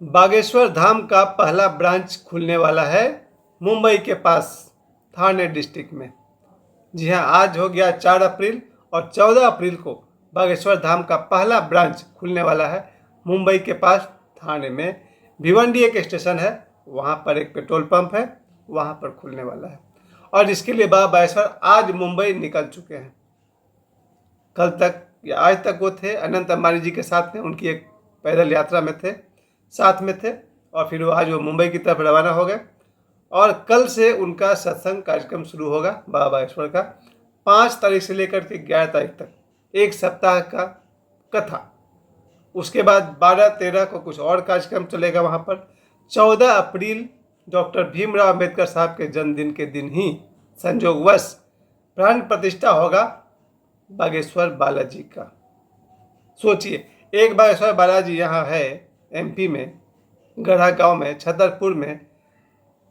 बागेश्वर धाम का पहला ब्रांच खुलने वाला है मुंबई के पास थाने डिस्ट्रिक्ट में। जी हाँ, आज हो गया 4 अप्रैल और 14 अप्रैल को बागेश्वर धाम का पहला ब्रांच खुलने वाला है मुंबई के पास थाने में। भिवंडी एक स्टेशन है, वहाँ पर एक पेट्रोल पंप है, वहाँ पर खुलने वाला है। और इसके लिए बाबा बागेश्वर आज मुंबई निकल चुके हैं। कल तक या आज तक वो थे अनंत अंबानी जी के साथ में, उनकी एक पैदल यात्रा में थे, साथ में थे। और फिर आज वो मुंबई की तरफ रवाना हो गए और कल से उनका सत्संग कार्यक्रम शुरू होगा बाबा बागेश्वर का। 5 तारीख से लेकर के 11 तारीख तक एक सप्ताह का कथा। उसके बाद 12-13 को कुछ और कार्यक्रम चलेगा वहाँ पर। 14 अप्रैल डॉक्टर भीमराव अंबेडकर साहब के जन्मदिन के दिन ही संयोगवश प्राण प्रतिष्ठा होगा बागेश्वर बालाजी का। सोचिए, एक बागेश्वर बालाजी यहाँ है एमपी में, गढ़ा गांव में, छतरपुर में,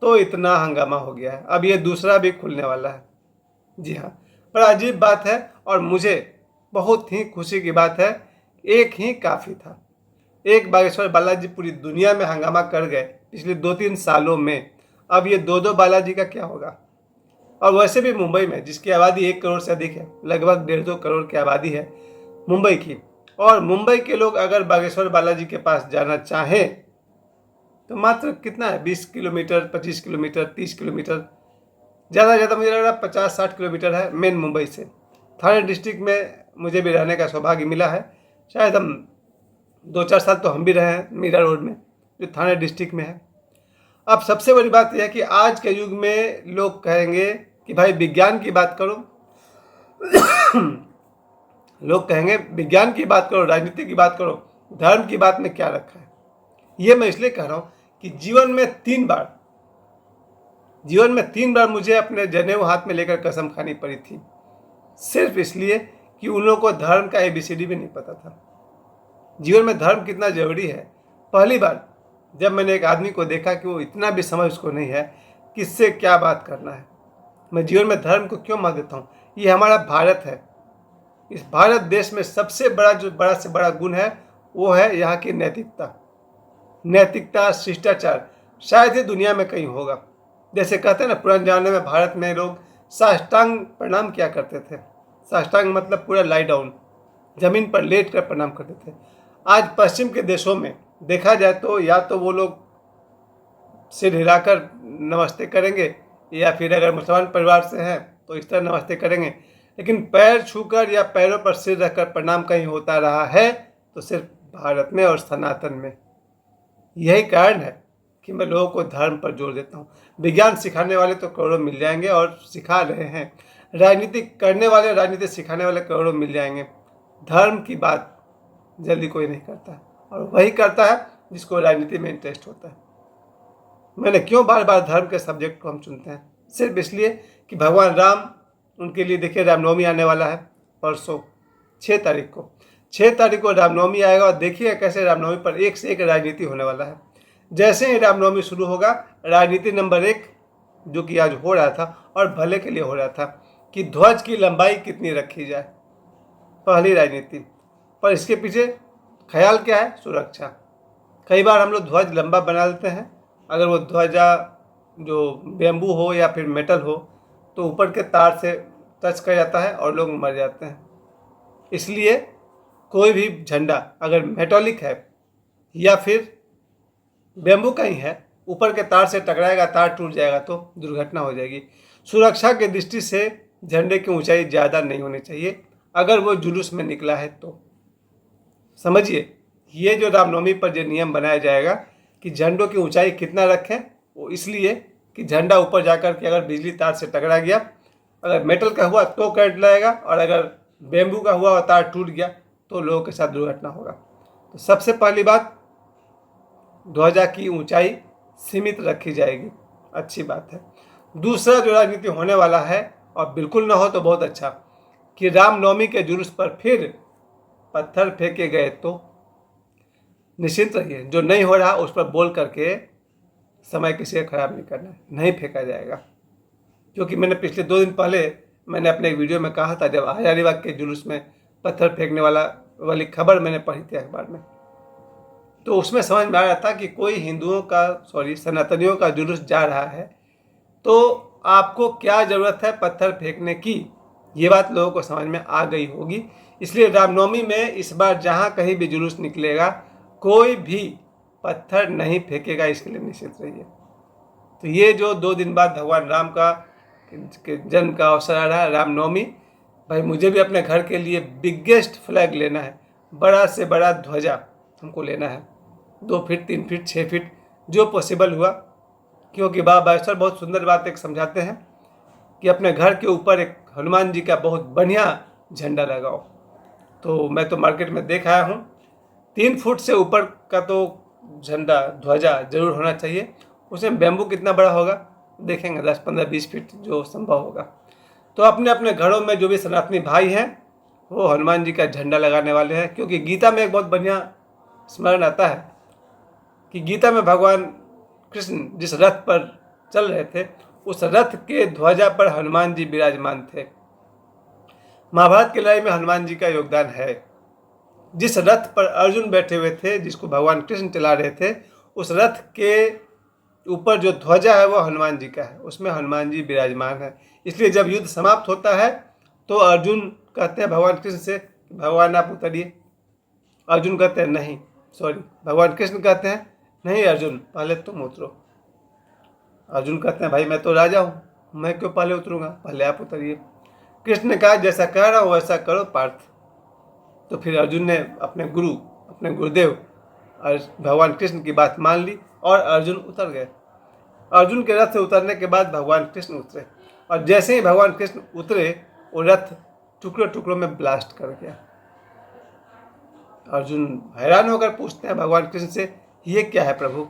तो इतना हंगामा हो गया है। अब ये दूसरा भी खुलने वाला है। जी हाँ, बड़ा अजीब बात है और मुझे बहुत ही खुशी की बात है। एक ही काफ़ी था। एक बागेश्वर बालाजी पूरी दुनिया में हंगामा कर गए पिछले 2-3 सालों में। अब ये 2-2 बालाजी का क्या होगा। और वैसे भी मुंबई में, जिसकी आबादी 1 करोड़ से अधिक है, लगभग 1.5-2 करोड़ की आबादी है मुंबई की, और मुंबई के लोग अगर बागेश्वर बालाजी के पास जाना चाहें तो मात्र कितना है, 20 किलोमीटर, 25 किलोमीटर, 30 किलोमीटर, ज़्यादा ज़्यादा मुझे लग रहा है 50-60 किलोमीटर है मेन मुंबई से। थाने डिस्ट्रिक्ट में मुझे भी रहने का सौभाग्य मिला है। शायद हम 2-4 साल तो हम भी रहे हैं मीरा रोड में, जो थाने डिस्ट्रिक्ट में है। अब सबसे बड़ी बात यह है कि आज के युग में लोग कहेंगे कि भाई विज्ञान की बात करो लोग कहेंगे विज्ञान की बात करो, राजनीति की बात करो, धर्म की बात में क्या रखा है। ये मैं इसलिए कह रहा हूँ कि जीवन में 3 बार मुझे अपने जनेऊ हाथ में लेकर कसम खानी पड़ी थी, सिर्फ इसलिए कि उन लोगों को धर्म का ABCD भी नहीं पता था। जीवन में धर्म कितना जरूरी है। पहली बार जब मैंने एक आदमी को देखा कि वो इतना भी समझ उसको नहीं है किससे क्या बात करना है। मैं जीवन में धर्म को क्यों मान देता हूँ। ये हमारा भारत है। इस भारत देश में सबसे बड़ा जो बड़ा से बड़ा गुण है वो है यहाँ की नैतिकता, शिष्टाचार। शायद ही दुनिया में कहीं होगा। जैसे कहते हैं ना, पुराने जमाने में भारत में लोग साष्टांग प्रणाम किया करते थे। साष्टांग मतलब पूरा लाई डाउन, जमीन पर लेट कर प्रणाम करते थे। आज पश्चिम के देशों में देखा जाए तो या तो वो लोग सिर हिलाकर नमस्ते करेंगे, या फिर अगर मुसलमान परिवार से हैं तो इस तरह नमस्ते करेंगे। लेकिन पैर छूकर या पैरों पर सिर रखकर प्रणाम कहीं होता रहा है तो सिर्फ भारत में और सनातन में। यही कारण है कि मैं लोगों को धर्म पर जोर देता हूँ। विज्ञान सिखाने वाले तो करोड़ों मिल जाएंगे और सिखा रहे हैं। राजनीति करने वाले, राजनीति सिखाने वाले करोड़ों मिल जाएंगे। धर्म की बात जल्दी कोई नहीं करता, और वही करता है जिसको राजनीति में इंटरेस्ट होता है। मैंने क्यों बार बार धर्म के सब्जेक्ट को हम चुनते हैं, सिर्फ इसलिए कि भगवान राम, उनके लिए देखिए रामनवमी आने वाला है परसों 6 तारीख को। 6 तारीख को रामनवमी आएगा और देखिए कैसे रामनवमी पर एक से एक राजनीति होने वाला है। जैसे ही रामनवमी शुरू होगा, राजनीति नंबर 1 जो कि आज हो रहा था और भले के लिए हो रहा था कि ध्वज की लंबाई कितनी रखी जाए, पहली राजनीति। पर इसके पीछे ख्याल क्या है, सुरक्षा। कई बार हम लोग ध्वज लंबा बना लेते हैं, अगर वो ध्वजा जो बेम्बू हो या फिर मेटल हो तो ऊपर के तार से टच कर जाता है और लोग मर जाते हैं। इसलिए कोई भी झंडा अगर मेटालिक है या फिर बेम्बू का ही है, ऊपर के तार से टकराएगा, तार टूट जाएगा तो दुर्घटना हो जाएगी। सुरक्षा की दृष्टि से झंडे की ऊंचाई ज़्यादा नहीं होनी चाहिए अगर वो जुलूस में निकला है तो। समझिए, ये जो रामनवमी पर जो नियम बनाया जाएगा कि झंडों की ऊंचाई कितना रखें, वो इसलिए कि झंडा ऊपर जाकर के अगर बिजली तार से टकरा गया, अगर मेटल का हुआ तो करंट लगेगा, और अगर बेम्बू का हुआ और तार टूट गया तो लोगों के साथ दुर्घटना होगा। तो सबसे पहली बात, ध्वजा की ऊंचाई सीमित रखी जाएगी, अच्छी बात है। दूसरा जो राजनीति होने वाला है, और बिल्कुल ना हो तो बहुत अच्छा, कि रामनवमी के जुलूस पर फिर पत्थर फेंके गए तो निश्चिंत रहिए, जो नहीं हो रहा उस पर बोल करके समय किसी का खराब नहीं करना है, नहीं फेंका जाएगा। क्योंकि मैंने पिछले 2 दिन पहले मैंने अपने एक वीडियो में कहा था, जब हजारीबाग के जुलूस में पत्थर फेंकने वाली खबर मैंने पढ़ी थी अखबार में, तो उसमें समझ में आ रहा था कि कोई सनातनियों का जुलूस जा रहा है, तो आपको क्या ज़रूरत है पत्थर फेंकने की, ये बात लोगों को समझ में आ गई होगी। इसलिए रामनवमी में इस बार जहाँ कहीं भी जुलूस निकलेगा, कोई भी पत्थर नहीं फेंकेगा, इसके लिए निश्चित रहिए। तो ये जो 2 दिन बाद भगवान राम का जन्म का अवसर आ रहा है, रामनवमी, भाई मुझे भी अपने घर के लिए बिगेस्ट फ्लैग लेना है, बड़ा से बड़ा ध्वजा हमको लेना है, 2 फीट 3 फीट 6 फीट जो पॉसिबल हुआ। क्योंकि बाबा बागेश्वर बहुत सुंदर बात एक समझाते हैं कि अपने घर के ऊपर एक हनुमान जी का बहुत बढ़िया झंडा लगाओ। तो मैं तो मार्केट में देख आया हूँ, 3 फुट से ऊपर का तो झंडा ध्वजा जरूर होना चाहिए। उसमें बैम्बू कितना बड़ा होगा देखेंगे, 10 15 20 फीट जो संभव होगा। तो अपने अपने घरों में जो भी सनातनी भाई हैं वो हनुमान जी का झंडा लगाने वाले हैं। क्योंकि गीता में एक बहुत बढ़िया स्मरण आता है कि गीता में भगवान कृष्ण जिस रथ पर चल रहे थे, उस रथ के ध्वजा पर हनुमान जी विराजमान थे। महाभारत की लड़ाई में हनुमान जी का योगदान है। जिस रथ पर अर्जुन बैठे हुए थे, जिसको भगवान कृष्ण चला रहे थे, उस रथ के ऊपर जो ध्वजा है वो हनुमान जी का है, उसमें हनुमान जी विराजमान है। इसलिए जब युद्ध समाप्त होता है तो अर्जुन कहते हैं भगवान कृष्ण से, भगवान आप उतरिए। अर्जुन कहते हैं नहीं, भगवान कृष्ण कहते हैं नहीं अर्जुन, पहले तुम उतरो। अर्जुन कहते हैं भाई मैं तो राजा हूँ, मैं क्यों पहले उतरूंगा, पहले आप उतरिए। कृष्ण ने कहा जैसा कह रहा हूँ वैसा करो पार्थ। तो फिर अर्जुन ने अपने गुरुदेव और भगवान कृष्ण की बात मान ली और अर्जुन उतर गए। अर्जुन के रथ से उतरने के बाद भगवान कृष्ण उतरे, और जैसे ही भगवान कृष्ण उतरे वो रथ टुकड़ों टुकड़ों में ब्लास्ट कर गया। अर्जुन हैरान होकर पूछते हैं भगवान कृष्ण से, ये क्या है प्रभु?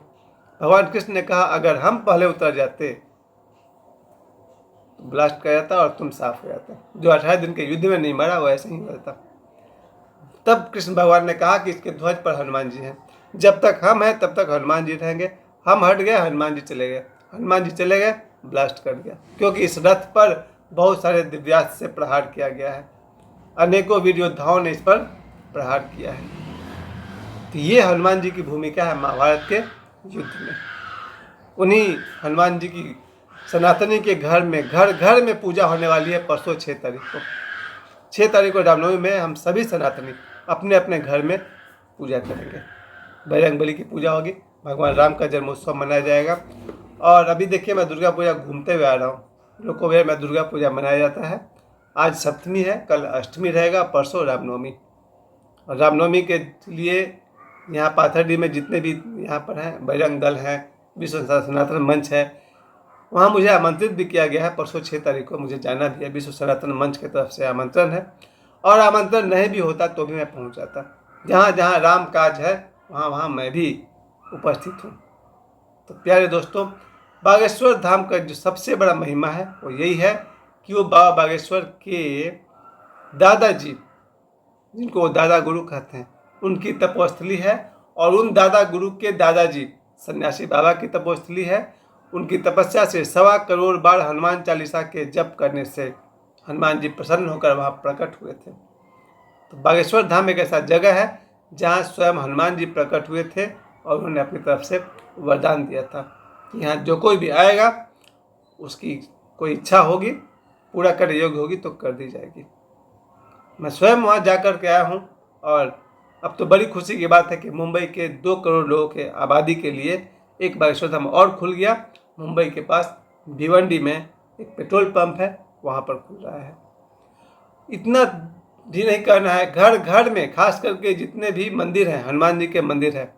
भगवान कृष्ण ने कहा अगर हम पहले उतर जाते तो ब्लास्ट कर जाता और तुम साफ हो जाता। जो 18 दिन के युद्ध में नहीं मरा वो ऐसे ही मरता। तब कृष्ण भगवान ने कहा कि इसके ध्वज पर हनुमान जी हैं, जब तक हम हैं तब तक हनुमान जी रहेंगे। हम हट गए, हनुमान जी चले गए, हनुमान जी चले गए, ब्लास्ट कर गया। क्योंकि इस रथ पर बहुत सारे दिव्यास्त्र से प्रहार किया गया है, अनेकों वीर योद्धाओं ने इस पर प्रहार किया है। तो ये हनुमान जी की भूमिका है महाभारत के युद्ध में। उन्हीं हनुमान जी की सनातनी के घर में पूजा होने वाली है परसों 6 तारीख को। 6 तारीख को रामनवमी में हम सभी सनातनी अपने अपने घर में पूजा करेंगे। बजरंग बली की पूजा होगी, भगवान राम का जन्मोत्सव मनाया जाएगा। और अभी देखिए मैं दुर्गा पूजा घूमते हुए आ रहा हूँ। लोकोभर में दुर्गा पूजा मनाया जाता है। आज सप्तमी है, कल अष्टमी रहेगा, परसों रामनवमी। और रामनवमी के लिए यहाँ पाथरडी में जितने भी यहाँ पर हैं बजरंग दल हैं, विश्व सनातन मंच है, वहाँ मुझे आमंत्रित भी किया गया है। परसों 6 तारीख को मुझे जाना भी है, विश्व सनातन मंच की तरफ से आमंत्रण है। और आमंत्रण नहीं भी होता तो भी मैं पहुँच जाता। जहाँ जहाँ राम काज है वहाँ वहाँ मैं भी उपस्थित हूँ। तो प्यारे दोस्तों, बागेश्वर धाम का जो सबसे बड़ा महिमा है वो यही है कि वो बाबा बागेश्वर के दादाजी, जिनको वो दादा गुरु कहते हैं, उनकी तपोस्थली है। और उन दादा गुरु के दादाजी सन्यासी बाबा की तपोस्थली है। उनकी तपस्या से 1.25 करोड़ बार हनुमान चालीसा के जप करने से हनुमान जी प्रसन्न होकर वहाँ प्रकट हुए थे। तो बागेश्वर धाम एक ऐसा जगह है जहाँ स्वयं हनुमान जी प्रकट हुए थे और उन्होंने अपनी तरफ से वरदान दिया था कि यहाँ जो कोई भी आएगा उसकी कोई इच्छा होगी पूरा करने योग्य होगी तो कर दी जाएगी। मैं स्वयं वहाँ जा कर के आया हूँ। और अब तो बड़ी खुशी की बात है कि मुंबई के 2 करोड़ लोगों के आबादी के लिए एक बागेश्वर धाम और खुल गया। मुंबई के पास भिवंडी में एक पेट्रोल पंप है, वहाँ पर खुल रहा है। इतना भी नहीं करना है, घर घर में खास करके जितने भी मंदिर हैं, हनुमान जी के मंदिर हैं,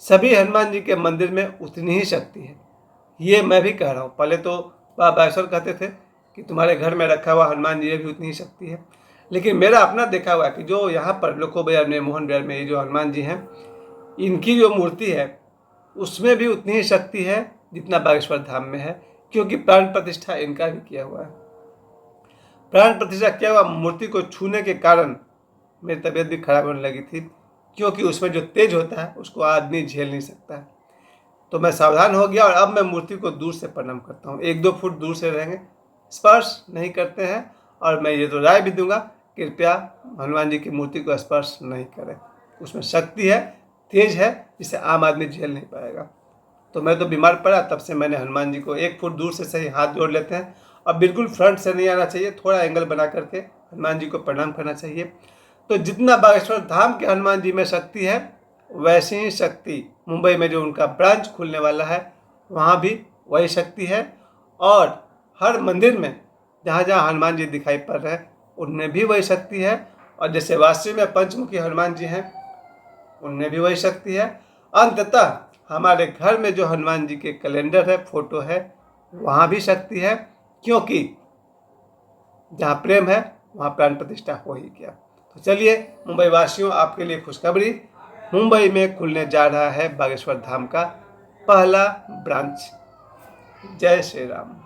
सभी हनुमान जी के मंदिर में उतनी ही शक्ति है। ये मैं भी कह रहा हूँ। पहले तो बाबा बागेश्वर कहते थे कि तुम्हारे घर में रखा हुआ हनुमान जी भी उतनी ही शक्ति है, लेकिन मेरा अपना देखा हुआ है कि जो यहाँ पर लोको बाजार में, मोहन बाजार में ये जो हनुमान जी हैं, इनकी जो मूर्ति है उसमें भी उतनी ही शक्ति है जितना बागेश्वर धाम में है। क्योंकि प्राण प्रतिष्ठा इनका भी किया हुआ है। प्राण प्रतिष्ठा किया हुआ मूर्ति को छूने के कारण मेरी तबीयत भी खराब होने लगी थी, क्योंकि उसमें जो तेज होता है उसको आदमी झेल नहीं सकता है। तो मैं सावधान हो गया और अब मैं मूर्ति को दूर से प्रणाम करता हूँ। 1-2 फुट दूर से रहेंगे, स्पर्श नहीं करते हैं। और मैं ये तो राय भी दूंगा, कृपया हनुमान जी की मूर्ति को स्पर्श नहीं करें, उसमें शक्ति है, तेज है जिसे आम आदमी झेल नहीं पाएगा। तो मैं तो बीमार पड़ा, तब से मैंने हनुमान जी को 1 फुट दूर से सही हाथ जोड़ लेते हैं, और बिल्कुल फ्रंट से नहीं आना चाहिए, थोड़ा एंगल बना करके हनुमान जी को प्रणाम करना चाहिए। तो जितना बागेश्वर धाम के हनुमान जी में शक्ति है, वैसी ही शक्ति मुंबई में जो उनका ब्रांच खुलने वाला है वहाँ भी वही शक्ति है। और हर मंदिर में जहाँ जहाँ हनुमान जी दिखाई पड़ रहे हैं उनमें भी वही शक्ति है। और जैसे वाशी में पंचमुखी हनुमान जी हैं उनमें भी वही शक्ति है। अंततः हमारे घर में जो हनुमान जी के कैलेंडर है, फोटो है, वहाँ भी शक्ति है, क्योंकि जहाँ प्रेम है वहाँ प्राण प्रतिष्ठा हो ही गया। तो चलिए मुंबई वासियों, आपके लिए खुशखबरी, मुंबई में खुलने जा रहा है बागेश्वर धाम का पहला ब्रांच। जय श्री राम।